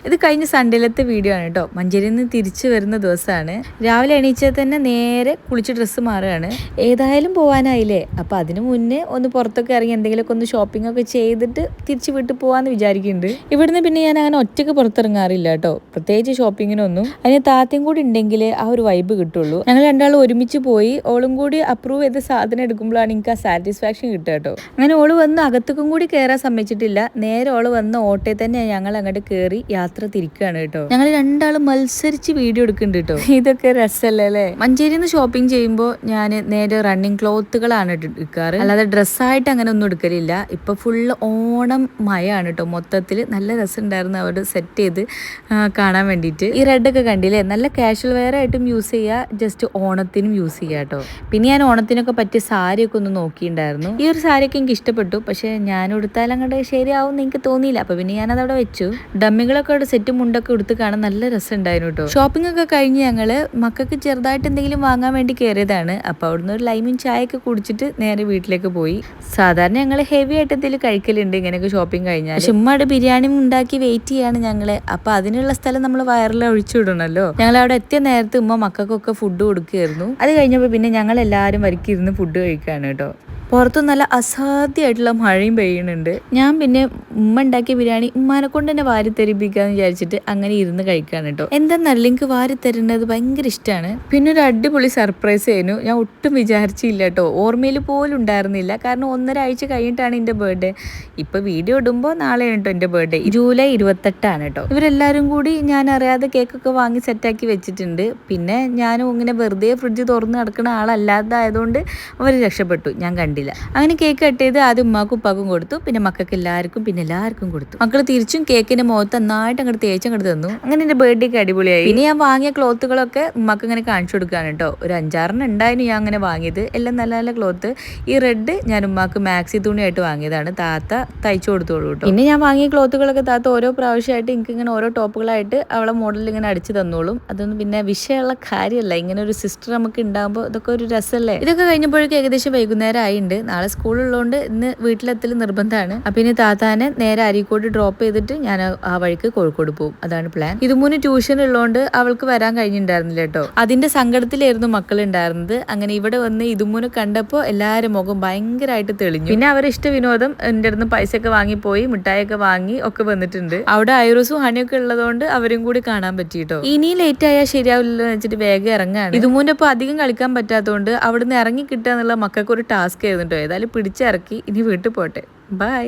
ഇത് കഴിഞ്ഞ സൺഡേയിലത്തെ വീഡിയോ ആണ് കേട്ടോ. മഞ്ചേരിയിൽ നിന്ന് തിരിച്ചു വരുന്ന ദിവസമാണ്. രാവിലെ എണീച്ചാൽ തന്നെ നേരെ കുളിച്ച് ഡ്രസ്സ് മാറുകയാണ്. ഏതായാലും പോകാനായില്ലേ, അപ്പോൾ അതിന് മുന്നേ ഒന്ന് പുറത്തൊക്കെ ഇറങ്ങി എന്തെങ്കിലുമൊക്കെ ഒന്ന് ഷോപ്പിംഗ് ഒക്കെ ചെയ്തിട്ട് തിരിച്ച് വീട്ടിൽ പോകാമെന്ന് വിചാരിക്കുന്നുണ്ട്. ഇവിടുന്ന് പിന്നെ ഞാൻ അങ്ങനെ ഒറ്റയ്ക്ക് പുറത്തിറങ്ങാറില്ല കേട്ടോ, പ്രത്യേകിച്ച് ഷോപ്പിങ്ങിനൊന്നും. അതിന് താത്തയും കൂടി ഉണ്ടെങ്കിൽ ആ ഒരു വൈബ് കിട്ടുള്ളൂ. ഞങ്ങൾ രണ്ടാളും ഒരുമിച്ച് പോയി ഓളും കൂടി അപ്രൂവ് ചെയ്ത സാധനം എടുക്കുമ്പോഴാണ് എനിക്ക് ആ സാറ്റിസ്ഫാക്ഷൻ കിട്ടുക കേട്ടോ. അങ്ങനെ ഓള് വന്ന് അകത്തേക്കും കൂടി കയറാൻ സമ്മതിച്ചിട്ടില്ല. നേരെ ഓള് വന്ന ഓട്ടയിൽ തന്നെ ഞങ്ങൾ അങ്ങോട്ട് കയറി യാത്ര തിരിക്കുകയാണ് കേട്ടോ. ഞങ്ങൾ രണ്ടാളും മത്സരിച്ച് വീഡിയോ എടുക്കുന്നുണ്ട് കേട്ടോ. ഇതൊക്കെ രസമല്ലേ അല്ലേ. മഞ്ചേരിയിൽ നിന്ന് ഷോപ്പിംഗ് ചെയ്യുമ്പോൾ ഞാൻ നേരെ റണ്ണിങ് ക്ലോത്തുകളാണ് എടുക്കാറ്, അല്ലാതെ ഡ്രസ്സായിട്ട് അങ്ങനെ ഒന്നും എടുക്കലില്ല. ഇപ്പൊ ഫുള്ള് ഓണം മഴയാണ് കേട്ടോ. മൊത്തത്തിൽ നല്ല രസമുണ്ടായിരുന്നു അവിടെ സെറ്റ് ചെയ്ത് കാണാൻ വേണ്ടിയിട്ട്. ഈ റെഡൊക്കെ കണ്ടില്ലേ, നല്ല കാഷ്വൽ വെയർ ആയിട്ടും യൂസ് ചെയ്യുക, ജസ്റ്റ് ഓണത്തിനും യൂസ് ചെയ്യുക കേട്ടോ. പിന്നെ ഞാൻ ഓണത്തിനൊക്കെ പറ്റിയ സാരിയൊക്കെ ഒന്ന് നോക്കിയിട്ടുണ്ടായിരുന്നു. ഈ ഒരു സാരിയൊക്കെ എനിക്ക് ഇഷ്ടപ്പെട്ടു, പക്ഷെ ഞാൻ ഉടുത്താൽ അങ്ങോട്ട് ശരിയാവും എന്ന് എനിക്ക് തോന്നിയില്ല. അപ്പൊ പിന്നെ ഞാനത് അവിടെ വെച്ചു. ഡമ്മികളൊക്കെ അവിടെ സെറ്റ് മുണ്ടൊക്കെ എടുത്ത് കാണാൻ നല്ല രസമുണ്ടായിരുന്നു കേട്ടോ. ഷോപ്പിംഗ് ഒക്കെ കഴിഞ്ഞ് ഞങ്ങള് മക്കൾക്ക് ചെറുതായിട്ട് എന്തെങ്കിലും വാങ്ങാൻ വേണ്ടി കയറിയതാണ്. അപ്പൊ അവിടുന്ന് ഒരു ലൈമും ചായയൊക്കെ കുടിച്ചിട്ട് നേരെ വീട്ടിലേക്ക് പോയി. സാധാരണ ഞങ്ങൾ ഹെവി ആയിട്ട് എന്തെങ്കിലും കഴിക്കലുണ്ട് ഇങ്ങനെയൊക്കെ ഷോപ്പിംഗ് കഴിഞ്ഞാൽ. ചുമ്മാ ബിരിയാണി ഉണ്ടാക്കി വെയിറ്റ് ചെയ്യാണ് ഞങ്ങള്. അപ്പൊ അതിനുള്ള സ്ഥലം നമ്മൾ വയറിൽ ഒഴിച്ചുവിടണല്ലോ. ഞങ്ങൾ അവിടെ എത്തിയ നേരത്തെ ഉമ്മ മക്കൾക്കൊക്കെ ഫുഡ് കൊടുക്കുകയായിരുന്നു. അത് കഴിഞ്ഞപ്പോൾ പിന്നെ ഞങ്ങൾ എല്ലാവരും വരിക്കിരുന്ന് ഫുഡ് കഴിക്കുകയാണ് കേട്ടോ. പുറത്ത് നല്ല അസാധ്യമായിട്ടുള്ള മഴയും പെയ്യുന്നുണ്ട്. ഞാൻ പിന്നെ ഉമ്മ ഉണ്ടാക്കിയ ബിരിയാണി ഉമ്മാനെ കൊണ്ട് തന്നെ വാരി തെരിപ്പിക്കാന്ന് വിചാരിച്ചിട്ട് അങ്ങനെ ഇരുന്ന് കഴിക്കാണ് കേട്ടോ. എന്താന്നല്ല, എനിക്ക് വാരി തരുന്നത് ഭയങ്കര ഇഷ്ടമാണ്. പിന്നെ ഒരു അടിപൊളി സർപ്രൈസ് ആയിരുന്നു. ഞാൻ ഒട്ടും വിചാരിച്ചില്ല കേട്ടോ, ഓർമ്മയിൽ പോലും ഉണ്ടായിരുന്നില്ല. കാരണം 1.5 ആഴ്ച കഴിഞ്ഞിട്ടാണ് എൻ്റെ ബർത്ത്ഡേ. ഇപ്പൊ വീഡിയോ ഇടുമ്പോൾ നാളെയാണ് കേട്ടോ എൻ്റെ ബർത്ത്ഡേ. ജൂലൈ 28 കേട്ടോ. ഇവരെല്ലാവരും കൂടി ഞാൻ അറിയാതെ കേക്കൊക്കെ വാങ്ങി സെറ്റാക്കി വെച്ചിട്ടുണ്ട്. പിന്നെ ഞാനും ഇങ്ങനെ വെറുതെ ഫ്രിഡ്ജ് തുറന്ന് നടക്കുന്ന ആളല്ലാതായതുകൊണ്ട് അവർ രക്ഷപ്പെട്ടു, ഞാൻ കണ്ടില്ല. അങ്ങനെ കേക്ക് കട്ട് ചെയ്ത് ആദ്യം ഉമ്മാക്കും ഉപ്പാക്കും കൊടുത്തു, പിന്നെ മക്കൾക്ക് എല്ലാവർക്കും കൊടുത്തു. മക്കൾ തിരിച്ചും കേക്കിന്റെ മുഖത്ത് നന്നായിട്ട് അങ്ങോട്ട് തേച്ചങ്ങോട്ട് തന്നു. അങ്ങനെ എന്റെ ബർത്ത്ഡേക്ക് അടിപൊളിയായി. പിന്നെ ഞാൻ വാങ്ങിയ ക്ലോത്തുകളൊക്കെ ഉമ്മാക്ക് ഇങ്ങനെ കാണിച്ചു കൊടുക്കുകയാണ് കേട്ടോ. ഒരു 5-6 ഉണ്ടായിരുന്നു ഞാൻ അങ്ങനെ വാങ്ങിയത്. എല്ലാം നല്ല നല്ല ക്ലോത്ത്. ഈ റെഡ് ഞാൻ ഉമ്മാക്ക് മാക്സി തുണിയായിട്ട് വാങ്ങിയതാണ്. താത്ത തയ്ച്ചു കൊടുത്തോളൂ കേട്ടോ. പിന്നെ ഞാൻ വാങ്ങിയ ക്ലോത്തുകളൊക്കെ താത്ത ഓരോ പ്രാവശ്യമായിട്ട് എനിക്ക് ഇങ്ങനെ ഓരോ ടോപ്പുകളായിട്ട് അവളെ മോഡലിൽ ഇങ്ങനെ അടിച്ചു തന്നോളും. അതൊന്നും പിന്നെ വിഷയമുള്ള കാര്യമല്ല. ഇങ്ങനെ ഒരു സിസ്റ്റർ നമുക്ക് ഉണ്ടാകുമ്പോൾ ഇതൊക്കെ ഒരു രസമല്ലേ. ഇതൊക്കെ കഴിഞ്ഞപ്പോഴേക്കും ഏകദേശം വൈകുന്നേരം ആയി. നാളെ സ്കൂളുള്ളതുകൊണ്ട് ഇന്ന് വീട്ടിലെത്തൽ നിർബന്ധമാണ്. അപ്പൊ ഇനി താത്താനെ നേരെ അരീക്കോട് ഡ്രോപ്പ് ചെയ്തിട്ട് ഞാൻ ആ വഴിക്ക് കോഴിക്കോട് പോകും. അതാണ് പ്ലാൻ. ഇതുമൂന്ന് ട്യൂഷൻ ഉള്ളതുകൊണ്ട് അവൾക്ക് വരാൻ കഴിഞ്ഞിട്ടുണ്ടായിരുന്നില്ല കേട്ടോ. അതിന്റെ സങ്കടത്തിലായിരുന്നു മക്കൾ ഉണ്ടായിരുന്നത്. അങ്ങനെ ഇവിടെ വന്ന് ഇതുമൂന്ന് കണ്ടപ്പോൾ എല്ലാവരും മുഖം ഭയങ്കരമായിട്ട് തെളിഞ്ഞു. പിന്നെ അവരുടെ ഇഷ്ട വിനോദം എൻ്റെ അടുത്ത് പൈസയൊക്കെ വാങ്ങിപ്പോയി, മിഠായിയൊക്കെ വാങ്ങി ഒക്കെ വന്നിട്ടുണ്ട്. അവിടെ ഐറോസും ഹണിയൊക്കെ ഉള്ളതുകൊണ്ട് അവരും കൂടി കാണാൻ പറ്റി കേട്ടോ. ഇനി ലേറ്റ് ആയാൽ ശരിയാവില്ലല്ലോ എന്ന് വെച്ചിട്ട് വേഗം ഇറങ്ങാണ്. ഇതുമൂന്ന് ഇപ്പോൾ അധികം കളിക്കാൻ പറ്റാത്തതുകൊണ്ട് അവിടുന്ന് ഇറങ്ങി കിട്ടുക എന്നുള്ള മക്കൾക്ക് ഒരു ടാസ്ക് ആയിരുന്നു കേട്ടോ. ഏതായാലും പിടിച്ചിറക്കി, ഇനി വീട്ടിൽ പോട്ടെ. ബൈ.